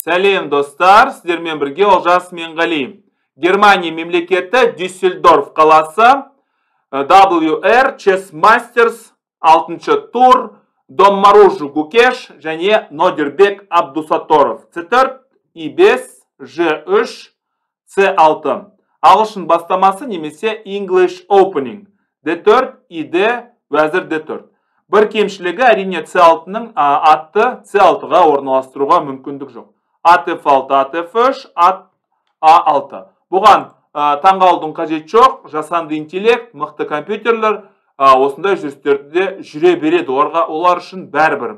Сәлем достар, сіздермен бірге Олжас Менғали. Германия мемлекеті Дюссельдорф қаласы, WR Chess Masters 6-шы тур, Доммаружу Гукеш және Нодербек Абдусаторов. C4, I5, G3, C6. Ағылшын бастамасы немесе English Opening. D4, ID, вәзір D4. Бір кемшілігі әрине C6-ның атты C6-ға орналастыруға мүмкіндік жоқ. Ат F6, ат F3, ат A6. Бұған таңғалудың қажет жоқ, жасанды интеллект, мықты компьютерлер осындай жүрістерде жүре береді. Олар үшін бәрібір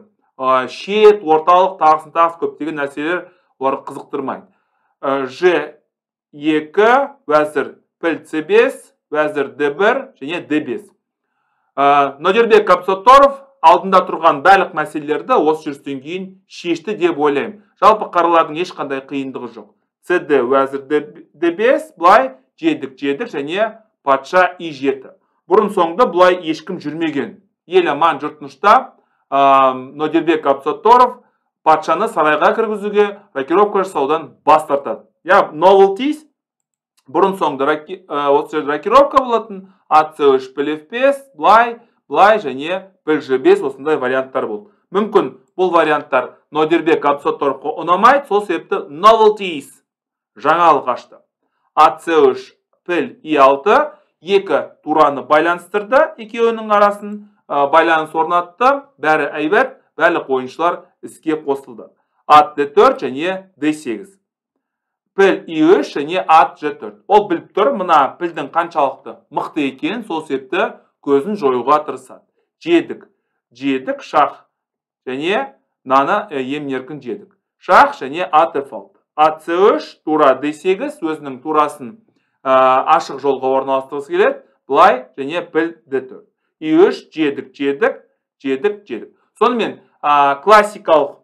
шет, орталық, тағысын көптеген нәрселер олар қызықтырмайды. G2, вәзір піл C5, вәзір D1 және D5. Нодербек Абдусаторов алдында тұрған барлық мәселелерді осы жүрістен кейін шешті деп ойлаймын. Жалпы қаралардың ешқандай қиындығы жоқ. CD вәзір D5, бұлай жедік және патша I7. Бұрын соңды бұлай ешкім жүрмеген. Ел аман жұртнышта Нодербек Абдусаторов патшаны сарайға кіргізуге рокировка жасаудан бас тартады. Novelties, бұрын соңды осы жерде рокировка болатын, ат C3, піл F5, бұлай және піл G5 осындай варианттар болды. Мүмкін бұл варианттар Нодербек Абдусаторовқа ұнамайды, сол себепті Novelties жаңалық ашты. Ат C3, піл I6, екі тураны байланыстырды, екеуінің арасын байланыс орнатты, бәрі әйбәт, барлық ойыншылар іске қосылды. Ат D4 және D8. Піл I3 және ат G4. Ол біліп тұр, мына пілдің қаншалықты мықты екенін, сол себепті көзін жоюға тырысады. Жедік, шах және наны емін-еркін жедік. Шах және ат F6. Ат C3, тура D8, өзінің турасын ашық жолға орналастырғысы келеді. Бұлай және піл D4. I3, жедік. Сонымен классикалық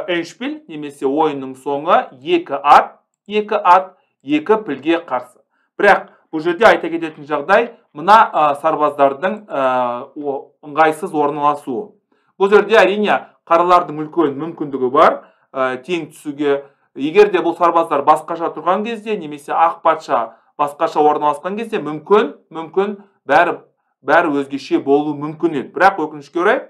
эндшпиль немесе ойынның соңы екі ат, екі пілге қарсы. Бірақ бұл жерде айта кететін жағдай, мына сарбаздардың ыңғайсыз орналасуы. Бұл жерде әрине қаралардың үлкен мүмкіндігі бар, тең түсуге. Егер де бұл сарбаздар басқаша тұрған кезде, немесе ақ патша басқаша орналасқан кезде, мүмкін бәрі өзгеше болуы мүмкін еді. Бірақ өкінішке орай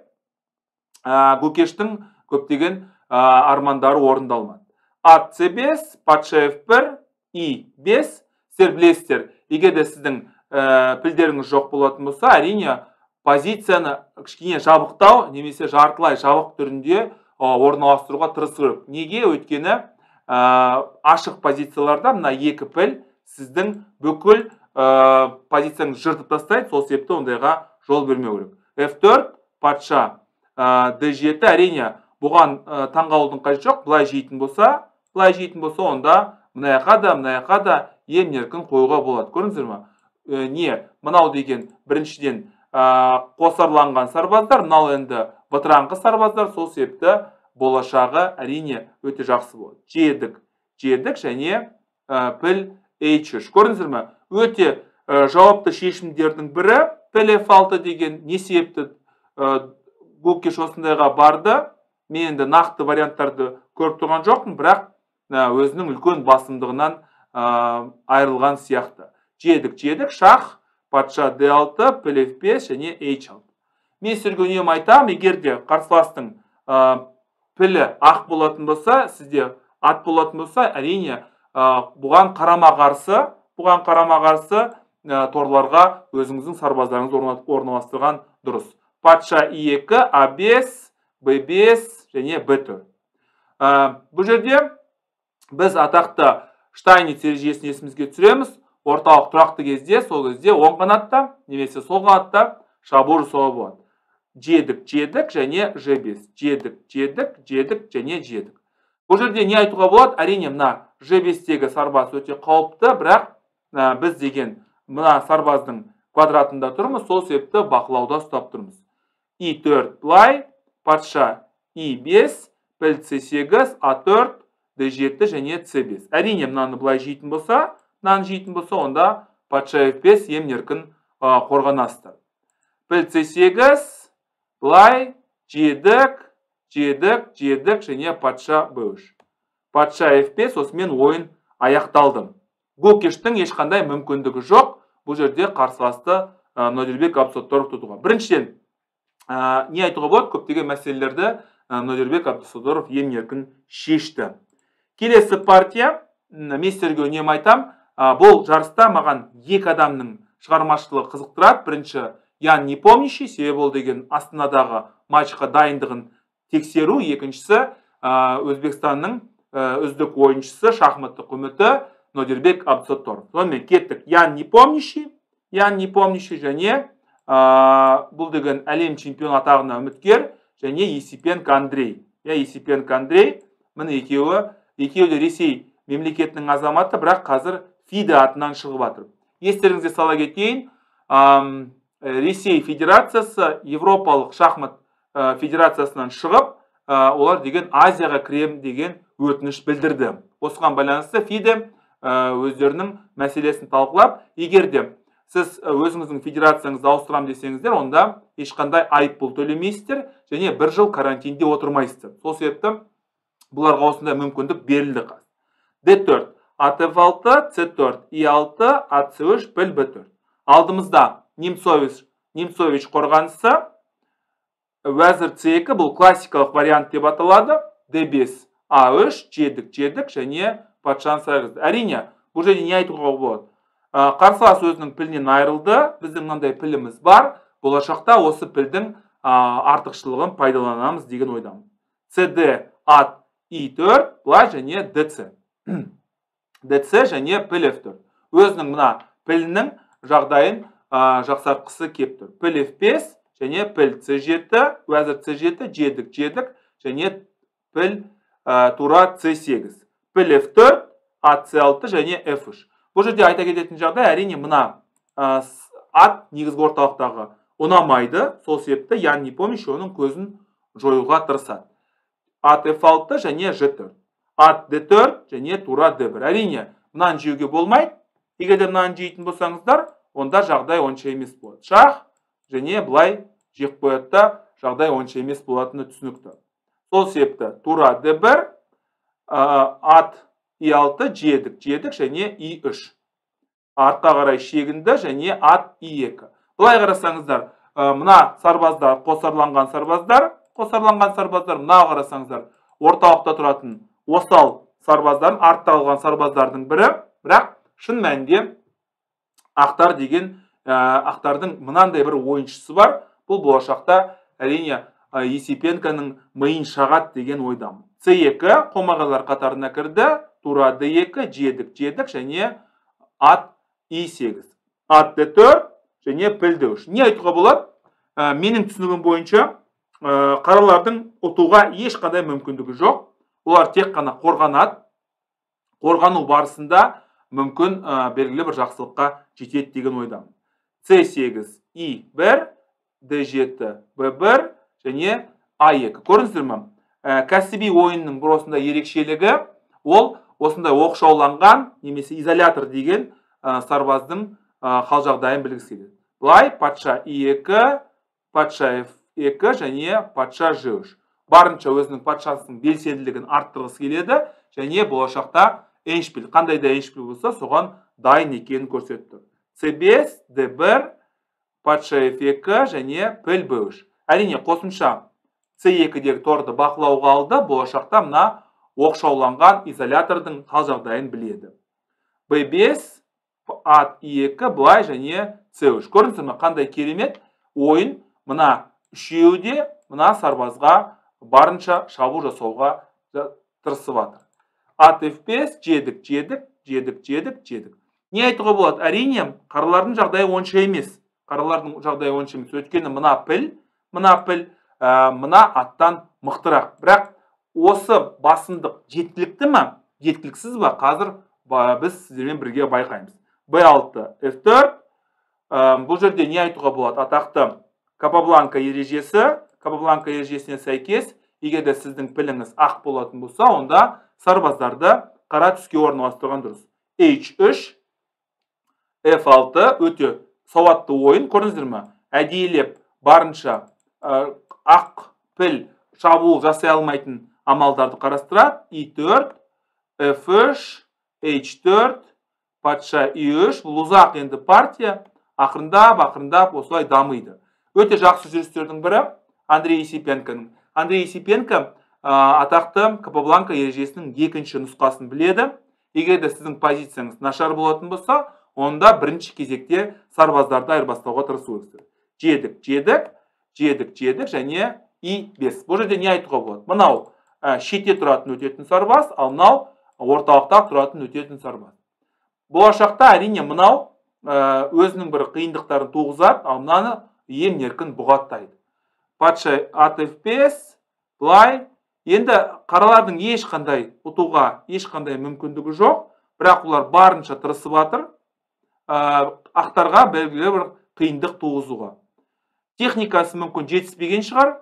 Гукештің көптеген армандары орындалмады. Ат C5, патша F1, I5, сіздер білесіздер, егер де сіздің пілдеріңіз жоқ болатын болса, әрине позицияны кішкене жабықтау, немесе жартылай жабық түрінде орналастыруға тырысу керек. Неге? Өйткені ашық позицияларда мына екі піл сіздің бүкіл позицияңыз жыртып тастайды, сол себепті ондайға жол бермеу керек. F4, патша D7, әрине бұған таңғалудың қажет жоқ. Бұлай жейтін болса, онда мынаяққа да емін-еркін қоюға болады. Көрдіңіздер ме? Не? Мынау деген біріншіден қосарланған сарбаздар, мынау енді бытыраңқы сарбаздар, сол себепті болашағы әрине өте жақсы болады. Жедік және піл H3. Көрдіңіздер ме? Өте жауапты шешімдердің бірі, піл F6 деген не себепті Гукеш осындайға барды. Мен енді нақты варианттарды көріп тұрған жоқпын, бірақ өзінің үлкен басымдығынан айырылған сияқты. Жедік, шах, патша D6, піл F5 және H6. Мен сіздерге үнемі айтам, егер де қарсыластың пілі ақ болатын болса, сізде ат болатын болса, әрине бұған қарама-қарсы торларға өзіңіздің сарбаздарыңыз орналастырған дұрыс. Патша I2, A5, B5 және B4. Бұл жерде біз атақты Штайниц ережесін есімізге түсіреміз. Орталық тұрақты кезде, сол кезде оң қанатта, немесе сол қанатта шабуыл жасауға болады. Жедік және G5. Жедік және жедік. Бұл жерде не айтуға болады? Әрине мына G5-тегі сарбаз өте қауіпті, бірақ біз деген мына сарбаздың квадратында тұрмыз, сол себепті бақылауда ұстап тұрмыз. I4 бұлай, патша I5, піл C8, A4, D7 және C5. Әрине мынаны бұлай жейтін болса, онда патша F5 емін-еркін қорғанасты. Піл C8, бұлай, жедік және патша B3. патша F5, осымен ойын аяқталды. Гукештің ешқандай мүмкіндігі жоқ бұл жерде қарсыласты Нодирбек Абдусаттаров тұтуға. Біріншіден, не айтуға болады? Көптеген мәселелерді Нодирбек Абдусаттаров емін-еркін шешті. Келесі партия, мен сіздерге үнемі айтам, бұл жарыста маған екі адамның шығармашылығы қызықтырады. Бірінші Ян Непомнящий, себебі ол деген Астанадағы матчқа дайындығын тексеру. Екіншісі Өзбекстанның үздік ойыншысы, шахматтық үміті Нодирбек Абдусаттаров. Сонымен кеттік. Ян Непомнящий және бұл деген әлем чемпион атағына үміткер және Есипенко Андрей. Есипенко Андрей, міне екеуі де Ресей мемлекетінің азаматы, бірақ қазір ФИДе атынан шығып жатыр. Естеріңізге сала кетейін, Ресей Федерациясы Европалық шахмат федерациясынан шығып, олар деген Азияға кірем деген өтініш білдірді. Осыған байланысты ФИДе өздерінің мәселесін талқылап, егер де сіз өзіңіздің федерацияңызды ауыстырам десеңіздер, онда ешқандай айыппұл төлемейсіздер және 1 жыл карантинде отырмайсыздар. Сол себепті бұларға осындай мүмкіндік берілді. D4, ATF6, C4, I6, AC3, піл B4. Алдымызда Немцович қорғанысы, вәзір C2, бұл классикалық вариант деп аталады. D5, A3, жедік және патшаны сайғызды. Әрине, бұл жерде не айтуға болады? Қарсылас өзінің пілінен айырылды, біздің мынандай піліміз бар, болашақта осы пілдің артықшылығын пайдаланамыз деген ойдамын. CD, ат, I4, бұлай және DC. DC және піл F4. Өзінің мына пілінің жағдайын жақсартқысы кеп тұр. Піл F5 және піл C7, вәзір C7, жедік және піл тура C8. Піл F4, ат C6 және F3. Бұл жерде айта кететін жағдай, әрине мына ат негізгі орталықтағы ұнамайды. Сол себепті Ян Непомнящий оның көзін жоюға тырысады. Ат F6 және G4. Ат D4 және тура D1. Әрине, мынаны жеуге болмайды. Егер де мынаны жейтін болсаңыздар, онда жағдай онша емес болады. Шах және бұлай жеп қоятта жағдай онша емес болатыны түсінікті. Сол себепті тура D1, ат I6, жедік және I3. Артқа қарай шегінді және ат I2. Бұлай қарасаңыздар, мына сарбаздар, қосарланған сарбаздар, мына қарасаңыздар, орталықта тұратын осал сарбаздардың, артта қалған сарбаздардың бірі, бірақ шын мәнінде ақтардың мынандай бір ойыншысы бар. Бұл болашақта әрине Есипенконың миын шағат деген ойдамын. C2 қомағайлар қатарына кірді, тура D2, жедік және ат I8. Ат D4 және піл D3. Не айтуға болады? Менің түсінігім бойынша қаралардың ұтуға ешқандай мүмкіндігі жоқ. Олар тек қана қорғанады. Қорғану барысында мүмкін белгілі бір жақсылыққа жетеді деген ойдамын. C8, I1, D7, B1 және A2. Көрдіңіздер ме? Кәсіби ойынның бір осындай ерекшелігі, ол осындай оқшауланған немесе изолятор деген сарбаздың хал жағдайын білгісі келеді. Бұлай патша I2, патша F2 және патша G3. Барынша өзінің патшасының белсенділігін арттырғысы келеді және болашақта эндшпиль, қандай да эндшпиль болса, соған дайын екенін көрсетті. C5, D1, патша F2 және піл B3. Әрине, қосымша C2-дегі торды бақылауға алды, болашақта мына оқшауланған изолятордың хал жағдайын біледі. B5, ат I2, бұлай және C3. Көрдіңіздер ме, қандай керемет ойын, мына үшеуде мына сарбазға барынша шабуыл жасауға тырысып жатыр. Ат F5, жедік. Не айтуға болады? Әрине, қаралардың жағдайы онша емес. Өйткені мына піл, мына аттан мықтырақ. Бірақ осы басымдық жеткілікті ме? Жеткіліксіз ба? Қазір біз сіздермен бірге байқаймыз. B6, F4. Бұл жерде не айтуға болады? Атақты Капабланка ережесіне сәйкес, егер де сіздің піліңіз ақ болатын болса, онда сарбаздарды қара түске орналастырған дұрыс. H3, F6 өте сауатты ойын, көрдіңіздер ме? Әдейілеп барынша ақ піл шабуыл жасай алмайтын амалдарды қарастырады. I4, F3, H4, патша I3, бұл ұзақ енді партия, ақырындап осылай дамиды. Өте жақсы жүрістердің бірі Андрей Есипенконың. Андрей Есипенко атақты Капабланка ережесінің екінші нұсқасын біледі. Егер де сіздің позицияңыз нашар болатын болса, онда бірінші кезекте сарбаздарды айырбастауға тырысуыңыздар. Жедік және I5. Бұл жерде не айтуға болады? Мынау шетте тұратын өтетін сарбаз, ал мынау орталықта тұратын өтетін сарбаз. Болашақта әрине мынау өзінің бір қиындықтарын туғызады, ал мынаны емін-еркін бұғаттайды. Патша ат F5, былай. Енді қаралардың ешқандай ұтуға ешқандай мүмкіндігі жоқ, бірақ олар барынша тырысып жатыр ақтарға белгілі бір қиындық туғызуға. Техникасы мүмкін жетіспеген шығар,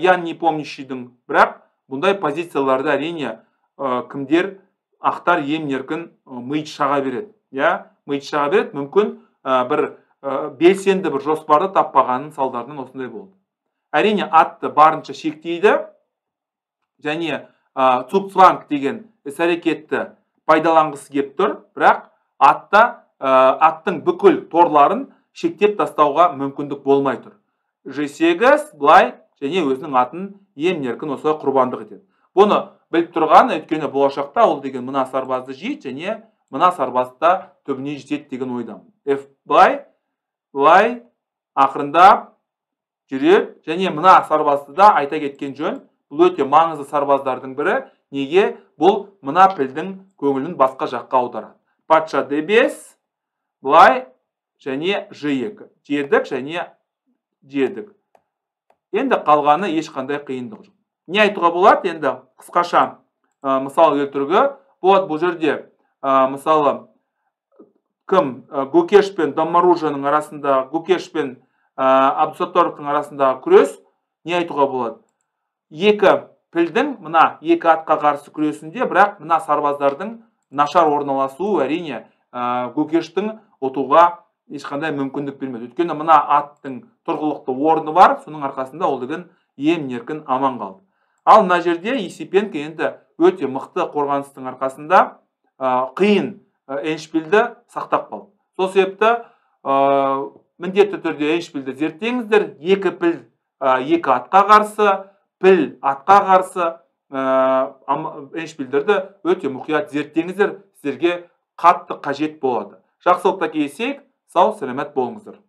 Ян Непомнящийдің, бірақ бұндай позицияларды әрине кімдер ақтар емін-еркін миды шаға береді. Миды шаға береді, мүмкін бір белсенді бір жоспарды таппағанның салдарынан осындай болды. Әрине атты барынша шектейді, және цукцванг деген іс-әрекетті пайдаланғысы кеп тұр, бірақ аттың бүкіл торларын шектеп тастауға мүмкіндік болмай тұр. G8 былай және өзінің атын емін-еркін осылай құрбандық етеді. Бұны біліп тұрған, өйткені болашақта ол деген мына сарбазды жейді және мына сарбазды түбіне жетеді деген ойдамын. F былай ақырындап жүреді және мына сарбазды да айта кеткен жөн. Бұл өте маңызды сарбаздардың бірі. Неге? Бұл мына пілдің көңілін басқа жаққа аударады. Патша D5, былай және G2. Жедік. Енді қалғаны ешқандай қиындық жоқ. Не айтуға болады? Енді қысқаша мысал келтіруге болады. Бұл жерде мысалы кім Гукеш пен Доммаружаның арасында, Гукеш пен Абдусатторовтың арасындағы күрес не айтуға болады? Екі пілдің мына екі атқа қарсы күресінде, бірақ мына сарбаздардың нашар орналасуы әрине Гукештің ұтуға ешқандай мүмкіндік бермеді. Өйткені мына аттың тұрғылықты орны бар, соның арқасында ол деген емін-еркін аман қалды. Ал мына жерде Есипенко енді өте мықты қорғаныстың арқасында қиын эндшпильді сақтап қалды. Сол себепті міндетті түрде эндшпильді зерттеңіздер. Екі піл екі атқа қарсы, піл атқа қарсы эндшпильдерді өте мұқият зерттеңіздер, сіздерге қатты қажет болады. Жақсылықта кездесейік, сау, сәлемет болыңыздар.